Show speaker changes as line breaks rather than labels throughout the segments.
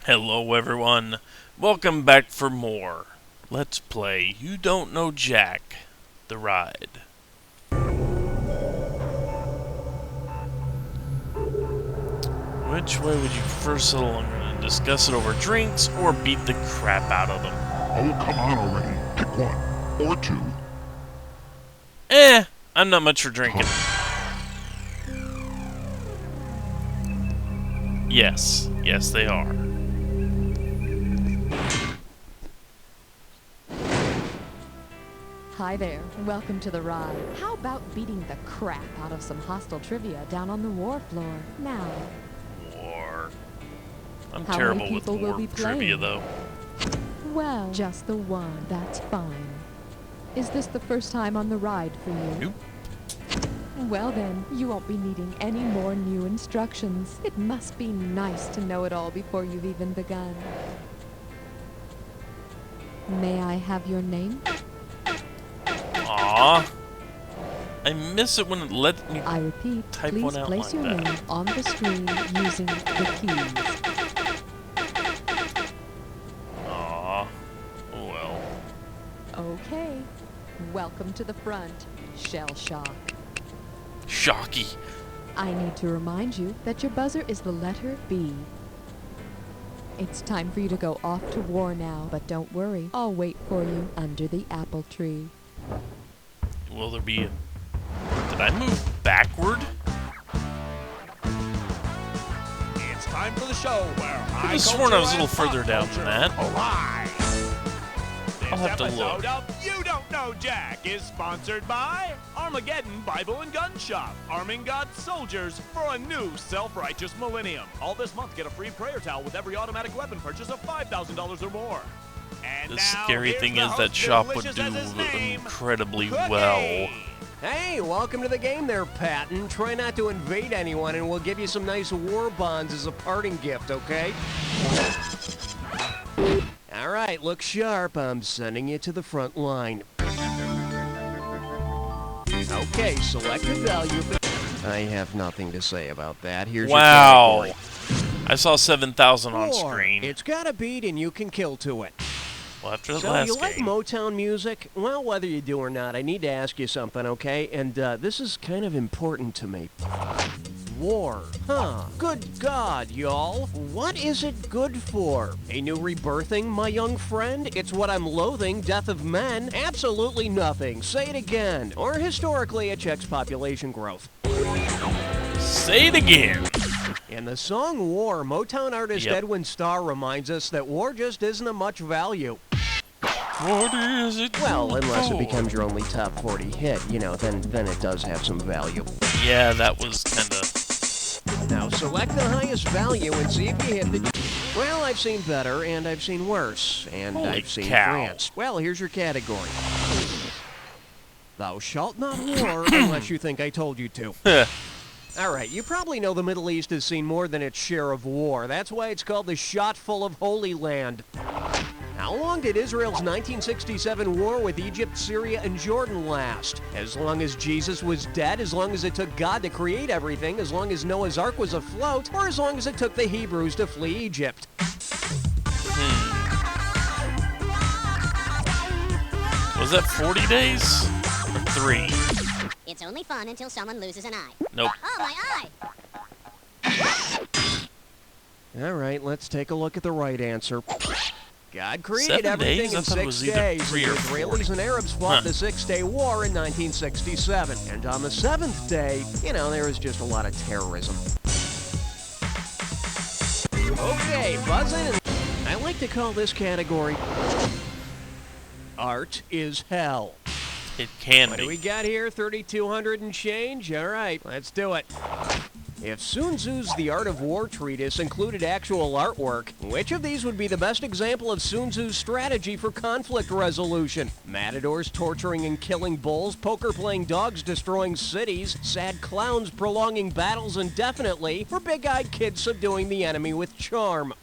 Hello everyone, welcome back for more. Let's play You Don't Know Jack, the ride. Which way would you prefer to settle? I'm going to discuss it over drinks or beat the crap out of them.
Oh, come on already. Pick one. Or two.
I'm not much for drinking. Yes, they are.
Hi there, welcome to the ride. How about beating the crap out of some hostile trivia down on the war floor now?
War. I'm
How
terrible
many
with
people will
war
be
trivia
playing?
though.
Well, just the one, that's fine. Is this the first time on the ride for you?
Nope.
Well then, you won't be needing any more new instructions. It must be nice to know it all before you've even begun. May I have your name?
Aww. I miss it when it lets me
I repeat,
type
please
one out
place
like
your
that.
name on the screen using the keys.
Aww. Oh well.
Okay. Welcome to the front, Shell Shock.
Shocky.
I need to remind you that your buzzer is the letter B. It's time for you to go off to war now, but don't worry, I'll wait for you under the apple tree.
Will there be a... Did I move backward?
It's time for the show where
I could've sworn I was a little further down than that. I'll have to
This
look.
episode of You Don't Know Jack is sponsored by Armageddon Bible and Gun Shop, arming God's soldiers for a new self-righteous millennium. All this month, get a free prayer towel with every automatic weapon purchase of $5,000 or more. And
The
now,
scary
here's
thing
the
is
host,
that shop would
delicious
do
as his name,
incredibly
Cookie.
well.
Hey, welcome to the game there, Patton. Try not to invade anyone, and we'll give you some nice war bonds as a parting gift, okay? All right, look sharp. I'm sending you to the front line. Okay, select a value. I have nothing to say about that. Here's
Wow.
your category.
I saw 7,000 on
War.
screen.
It's got a beat, and you can kill to it.
Well, after the
So,
last
you like
game.
Motown music? Well, whether you do or not, I need to ask you something, okay? And this is kind of important to me. War. Huh. Good God, y'all. What is it good for? A new rebirthing, my young friend? It's what I'm loathing, death of men? Absolutely nothing. Say it again. Or historically, it checks population growth.
Say it again.
In the song War, Motown artist
Yep.
Edwin Starr reminds us that war just isn't of much value.
What is it?
Well, unless it
for?
becomes your only top 40 hit, you know, then it does have some value.
Yeah, that was kinda...
Now select the highest value and see if you hit the... Well, I've seen better, and I've seen worse, and
Holy
I've seen
cow.
France. Well, here's your category. Thou shalt not war unless you think I told you to. All right, you probably know the Middle East has seen more than its share of war. That's why it's called the Shot Full of Holy Land. How long did Israel's 1967 war with Egypt, Syria, and Jordan last? As long as Jesus was dead, as long as it took God to create everything, as long as Noah's Ark was afloat, or as long as it took the Hebrews to flee Egypt?
Was that 40 days? Or 3?
It's only fun until someone loses an eye.
Nope.
Oh, my eye!
All right, let's take a look at the right answer. God created
7
everything
days? I
in
thought it
6
was either
days.
3
The
or
Israelis
4.
and Arabs fought
Huh.
the Six-Day War in 1967. And on the 7th day, you know, there was just a lot of terrorism. Okay, buzzing. I like to call this category Art is Hell.
It can
What do we
be.
got here? 3,200 and change? All right, let's do it. If Sun Tzu's The Art of War treatise included actual artwork, which of these would be the best example of Sun Tzu's strategy for conflict resolution? Matadors torturing and killing bulls, poker-playing dogs destroying cities, sad clowns prolonging battles indefinitely, or big-eyed kids subduing the enemy with charm?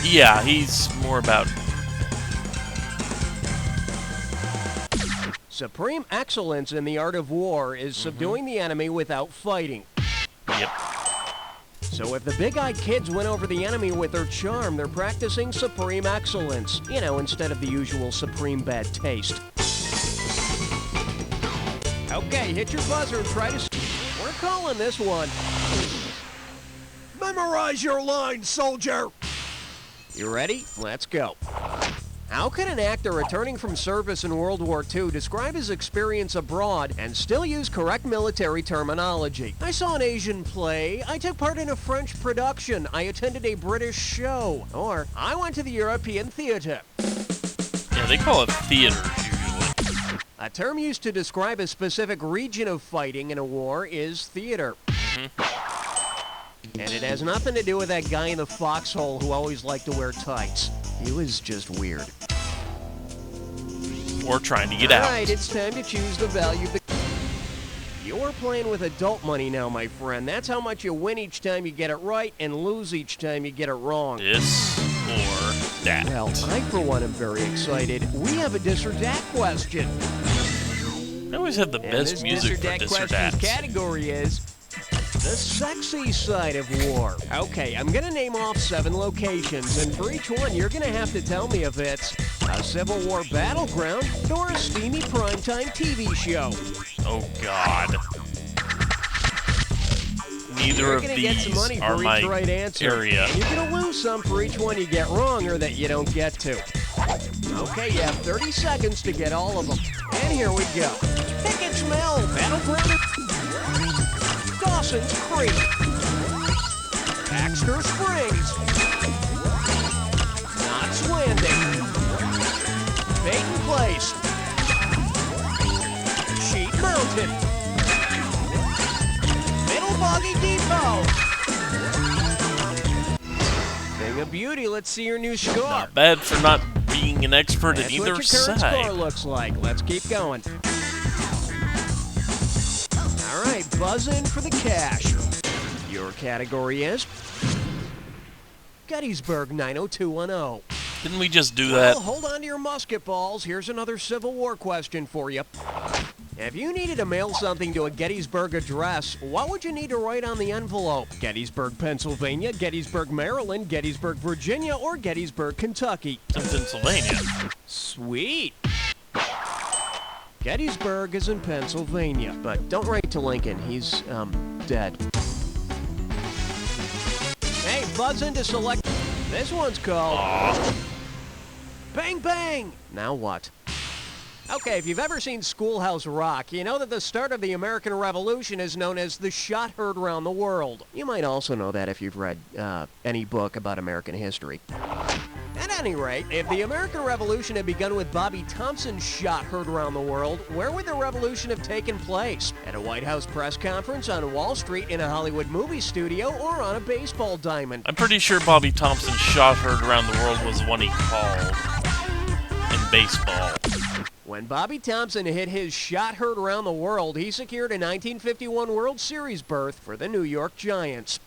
Yeah, he's more about...
Supreme excellence in the art of war is subduing the enemy without fighting.
Yep.
So if the big-eyed kids win over the enemy with their charm, they're practicing supreme excellence. You know, instead of the usual supreme bad taste. Okay, hit your buzzer and try to... We're calling this one. Memorize your lines, soldier! You ready? Let's go. How can an actor returning from service in World War II describe his experience abroad and still use correct military terminology? I saw an Asian play. I took part in a French production. I attended a British show. Or, I went to the European theater.
Yeah, they call it theaters usually.
A term used to describe a specific region of fighting in a war is theater. And it has nothing to do with that guy in the foxhole who always liked to wear tights. He was just weird.
Or trying to get out.
Alright, it's time to choose the value. You're playing with adult money now, my friend. That's how much you win each time you get it right and lose each time you get it wrong.
This or that.
Well, I for one am very excited. We have a dis or dat question.
I always have the best music for dis or dat.
Category is the sexy side of war. Okay, I'm gonna name off 7 locations, and for each one, you're gonna have to tell me if it's a Civil War battleground or a steamy primetime TV show.
Oh, God. Neither of these are my area.
You're gonna lose some for each one you get wrong or that you don't get to. Okay, you have 30 seconds to get all of them. And here we go. Pick and smell, Battleground, Dawson's Creek, Baxter Springs, Knott's Landing, Peyton Place, Sheet Mountain, Middle Boggy Depot. Thing of beauty, let's see your new score.
Not bad for not being an expert at either
That's what your current
side.
score looks like. Let's keep going. All right, buzz in for the cash. Your category is Gettysburg 90210.
Didn't we just do that?
Well, hold on to your musket balls. Here's another Civil War question for you. If you needed to mail something to a Gettysburg address, what would you need to write on the envelope? Gettysburg, Pennsylvania, Gettysburg, Maryland, Gettysburg, Virginia, or Gettysburg, Kentucky?
It's in Pennsylvania.
Sweet. Gettysburg is in Pennsylvania, but don't write to Lincoln. He's, dead. Hey, buzz in to select. This one's called Bang Bang. Now what? Okay, if you've ever seen Schoolhouse Rock, you know that the start of the American Revolution is known as the shot heard around the world. You might also know that if you've read any book about American history. At any rate, if the American Revolution had begun with Bobby Thompson's shot heard around the world, where would the revolution have taken place? At a White House press conference, on Wall Street, in a Hollywood movie studio, or on a baseball diamond?
I'm pretty sure Bobby Thompson's shot heard around the world was one he called in baseball.
When Bobby Thompson hit his shot heard around the world, he secured a 1951 World Series berth for the New York Giants,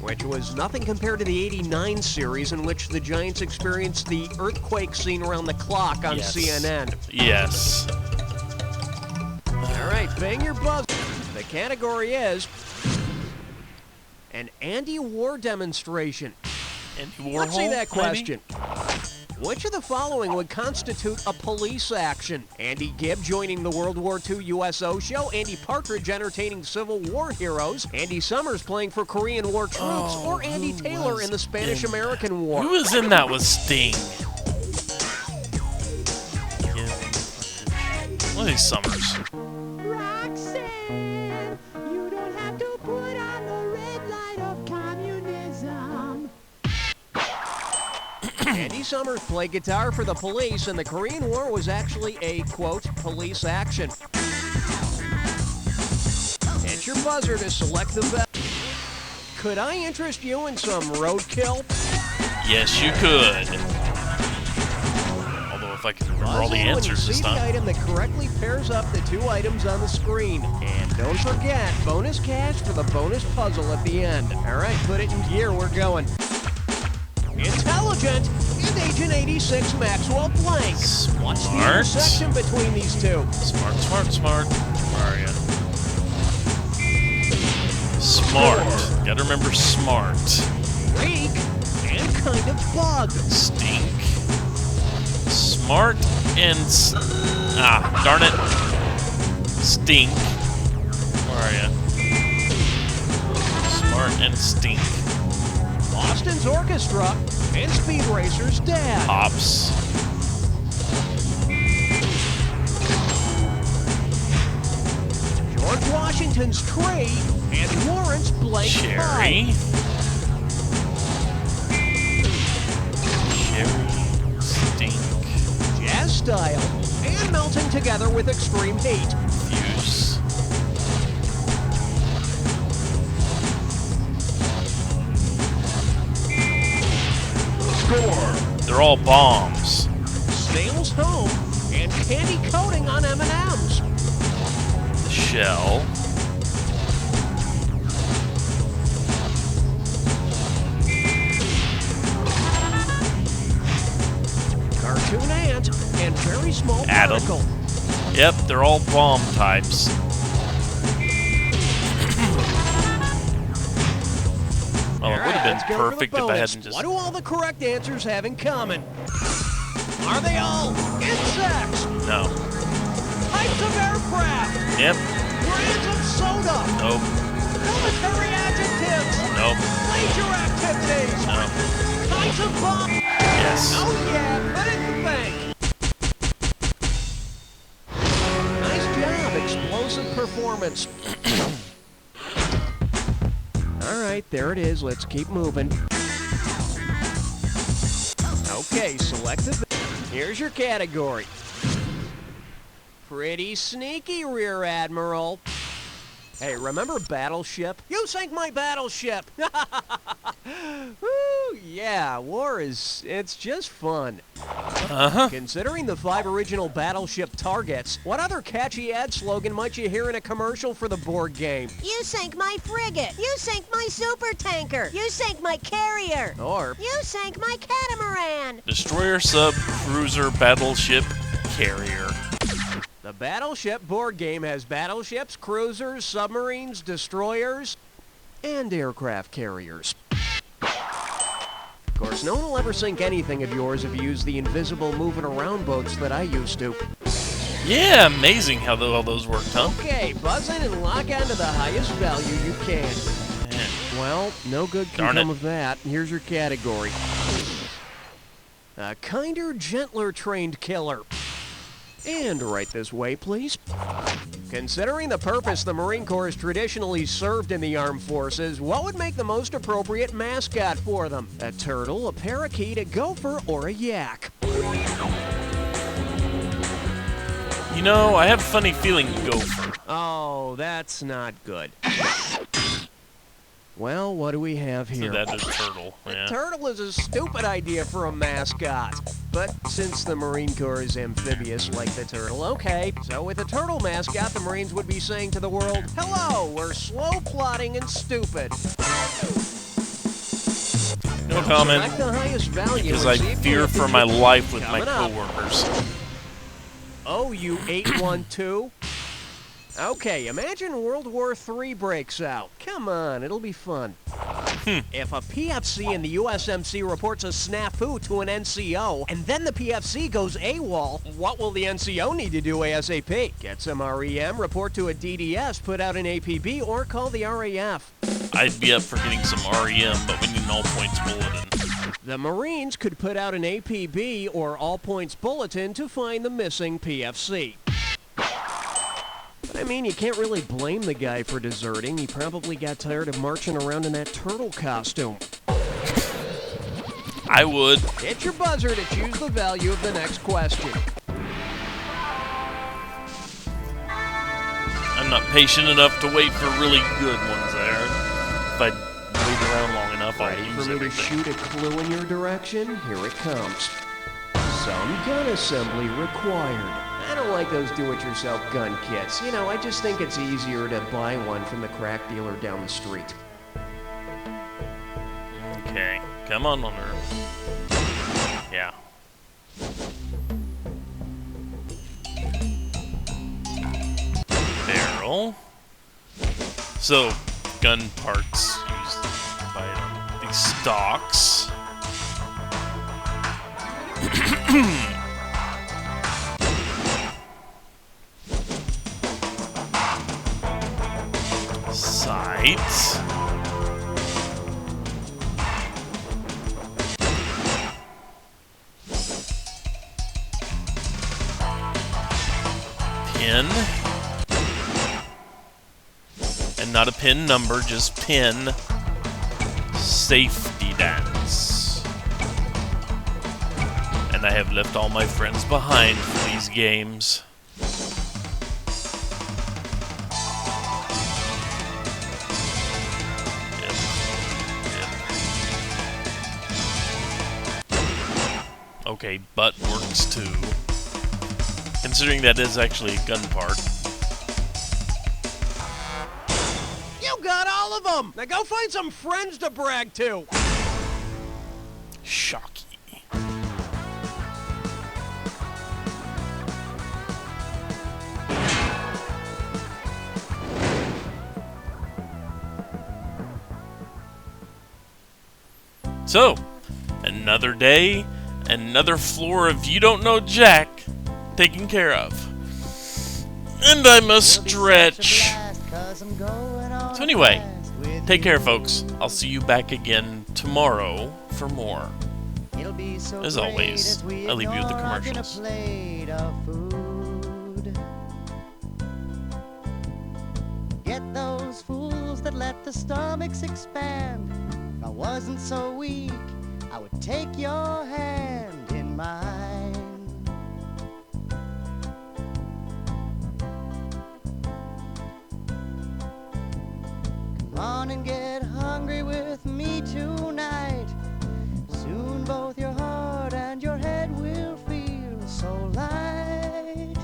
which was nothing compared to the '89 series in which the Giants experienced the earthquake scene around the clock on CNN.
Yes.
All right, bang your buzzer. The category is an anti-war demonstration.
Anti-Warhol,
Let's see that
maybe?
question. Which of the following would constitute a police action? Andy Gibb joining the World War II USO show, Andy Partridge entertaining Civil War heroes, Andy Summers playing for Korean War troops, or Andy Taylor in the Spanish-American War?
Who was in that was Sting. What is Summers?
Roxanne, you don't have to put on the red light of communism.
Andy Summers played guitar for the Police, and the Korean War was actually a, quote, police action. Hit your buzzer to select the best. Could I interest you in some roadkill?
Yes, you could. Although if I can remember all the answers this
when you see the
time.
item that correctly pairs up the 2 items on the screen. And don't forget, bonus cash for the bonus puzzle at the end. All right, put it in gear. We're going. Intelligent is Agent 86 Maxwell Blank. What's the
Smart.
intersection between these two?
Smart, smart, smart. Where are you? Smart. Smart. Gotta remember smart.
Weak and kind of bug.
Stink. Smart and darn it. Stink. Where are ya? Smart and stink.
Boston's Orchestra and Speed Racer's dad.
Hops.
George Washington's tree and Lawrence blank
Cherry.
pie.
Cherry. Stink.
Jazz style and melting together with extreme heat.
Fuse.
Score!
They're all bombs.
Snail's home and candy coating on M&M's.
The shell.
Cartoon ant and very small
Atom.
particle.
Yep, they're all bomb types. Well, it would have
Let's
been
go for the
perfect if I
bonus.
hadn't just...
What do all the correct answers have in common? Are they all insects?
No.
Types of aircraft?
Yep.
Brands of soda?
Nope.
Military adjectives?
Nope.
Leisure activities?
No.
Kinds of bomb?
Yes.
Oh yeah, put it in the bank. Nice job, explosive performance. All right, there it is. Let's keep moving. Okay, select the... Here's your category. Pretty sneaky, Rear Admiral. Hey, remember Battleship? You sank my battleship! Woo, yeah, war it's just fun.
Uh-huh.
Considering the 5 original Battleship targets, what other catchy ad slogan might you hear in a commercial for the board game?
You sank my frigate. You sank my super tanker. You sank my carrier.
Or,
You sank my catamaran.
Destroyer, sub, cruiser, battleship, carrier.
the Battleship board game has battleships, cruisers, submarines, destroyers, and aircraft carriers. Of course, no one will ever sink anything of yours if you use the invisible moving around boats that I used to.
Yeah, amazing how all those worked, huh?
Okay, buzz in and lock onto the highest value you can.
Man.
Well, no good can
Darn
come
it.
of that. Here's your category. A kinder, gentler trained killer. And right this way, please. Considering the purpose the Marine Corps has traditionally served in the armed forces, what would make the most appropriate mascot for them? A turtle, a parakeet, a gopher, or a yak?
You know, I have a funny feeling gopher.
Oh, that's not good. Well, what do we have
So
here?
that's a turtle. Yeah.
Turtle is a stupid idea for a mascot. But since the Marine Corps is amphibious like the turtle, okay. So with a turtle mascot, the Marines would be saying to the world, "Hello, we're slow, plotting, and stupid."
No comment,
Select the highest value
because
and
I
see if
fear
you
for
can
my
get-
life with my
Coming up.
coworkers.
Oh, you 812? Okay, imagine World War III breaks out. Come on, it'll be fun. If a PFC in the USMC reports a snafu to an NCO, and then the PFC goes AWOL, what will the NCO need to do ASAP? Get some REM, report to a DDS, put out an APB, or call the RAF.
I'd be up for getting some REM, but we need an all-points bulletin.
The Marines could put out an APB or all-points bulletin to find the missing PFC. But I mean, you can't really blame the guy for deserting. He probably got tired of marching around in that turtle costume.
I would.
Hit your buzzer to choose the value of the next question.
I'm not patient enough to wait for really good ones there. If I wait around long enough, I'll
Ready for
lose
me to
everything.
shoot a clue in your direction? Here it comes. Some gun assembly required. I don't like those do-it-yourself gun kits. You know, I just think it's easier to buy one from the crack dealer down the street.
Okay, come on, Earth. Yeah. Barrel. So, gun parts used by these stocks. Sights. Pin. And not a pin number, just pin. Safety dance. And I have left all my friends behind for these games. Okay, butt works too. Considering that is actually a gun part.
You got all of them! Now go find some friends to brag to!
Shocky. So, another day, another floor of You Don't Know Jack taken care of. And I must stretch. So anyway, take care, folks. I'll see you back again tomorrow for more. As always, I leave you with the commercials.
Get those fools that let the stomachs expand. If I wasn't so weak, I would take your hand in mine. Come on and get hungry with me tonight. Soon both your heart and your head will feel so light.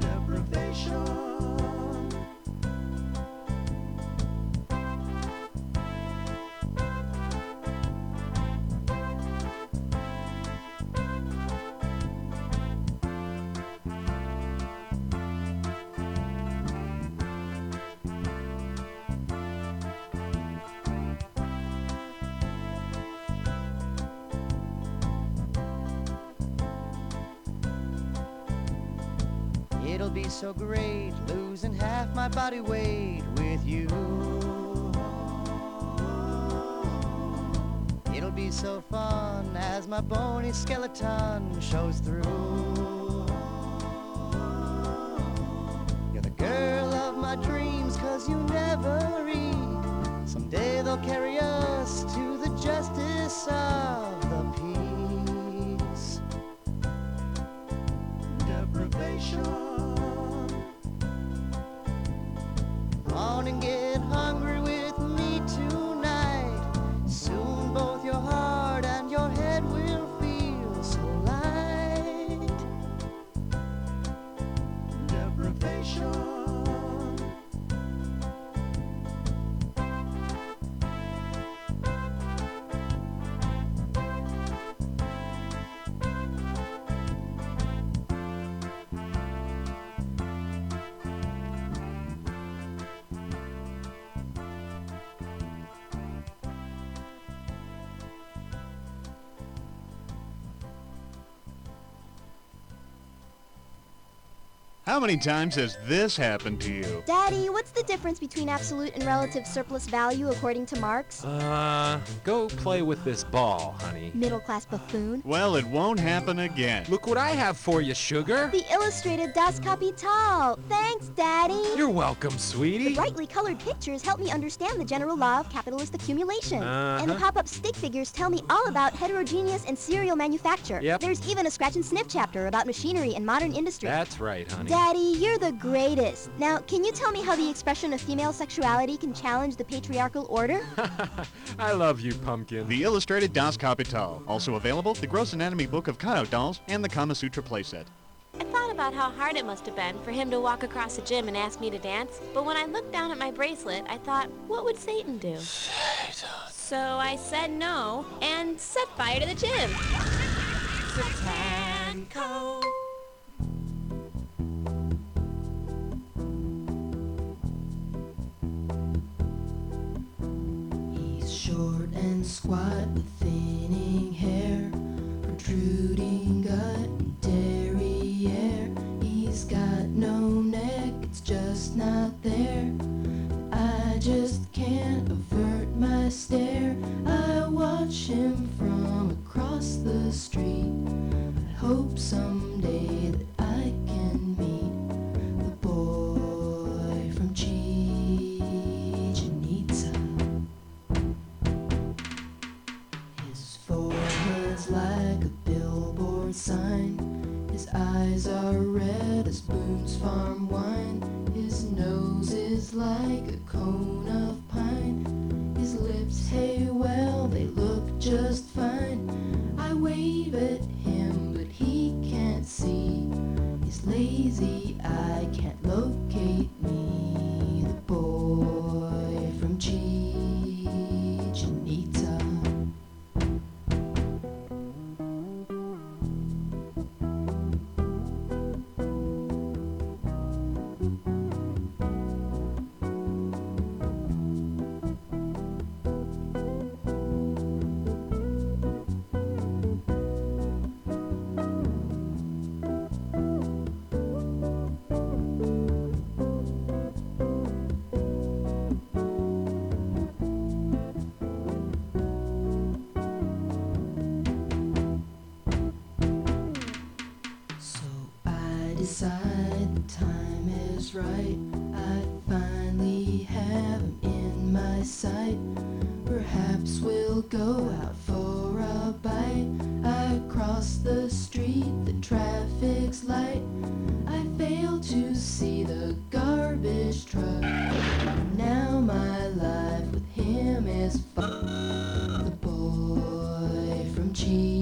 Deprivation. It'll be so great, losing half my body weight with you. It'll be so fun as my bony skeleton shows through. You're the girl of my dreams, 'cause you never read. Someday they'll carry us to the justice of the peace. Deprivation. Come on and get hungry with me tonight. Soon both your heart and your head will feel so light. Deprivation.
How many times has this happened to you?
Daddy, what's the difference between absolute and relative surplus value according to Marx?
Go play with this ball, honey.
Middle-class buffoon.
Well, it won't happen again.
Look what I have for you, sugar.
The illustrated Das Kapital. Thanks, Daddy.
You're welcome, sweetie.
The brightly colored pictures help me understand the general law of capitalist accumulation. And the pop-up stick figures tell me all about heterogeneous and serial manufacture.
Yep.
There's even a scratch and sniff chapter about machinery and modern industry.
That's right, honey.
Daddy, you're the greatest. Now, can you tell me how the expression of female sexuality can challenge the patriarchal order?
I love you, pumpkin.
The illustrated Das Kapital. Also available, the Gross Anatomy Book of Cutout Dolls and the Kama Sutra playset.
I thought about how hard it must have been for him to walk across the gym and ask me to dance, but when I looked down at my bracelet, I thought, what would Satan do? Satan. So I said no and set fire to the gym. Satanco.
short and squat with thinning hair, protruding gut, and derriere. He's got no neck, it's just not there. I just can't avert my stare. I watch him from across the street. I hope someday that I can meet the boy from Chichen Itza. His forehead's like a billboard sign. His eyes are red as Boone's farm wine. His nose is like a cone of pine. His lips, hey, well, they look just fine. I wave at him, but he can't see. His lazy eye can't locate me. The boy from Chichen Itza. Decide the time is right. I finally have him in my sight. Perhaps we'll go out for a bite. I cross the street, the traffic's light. I fail to see the garbage truck. Now my life with him is fun. The boy from G.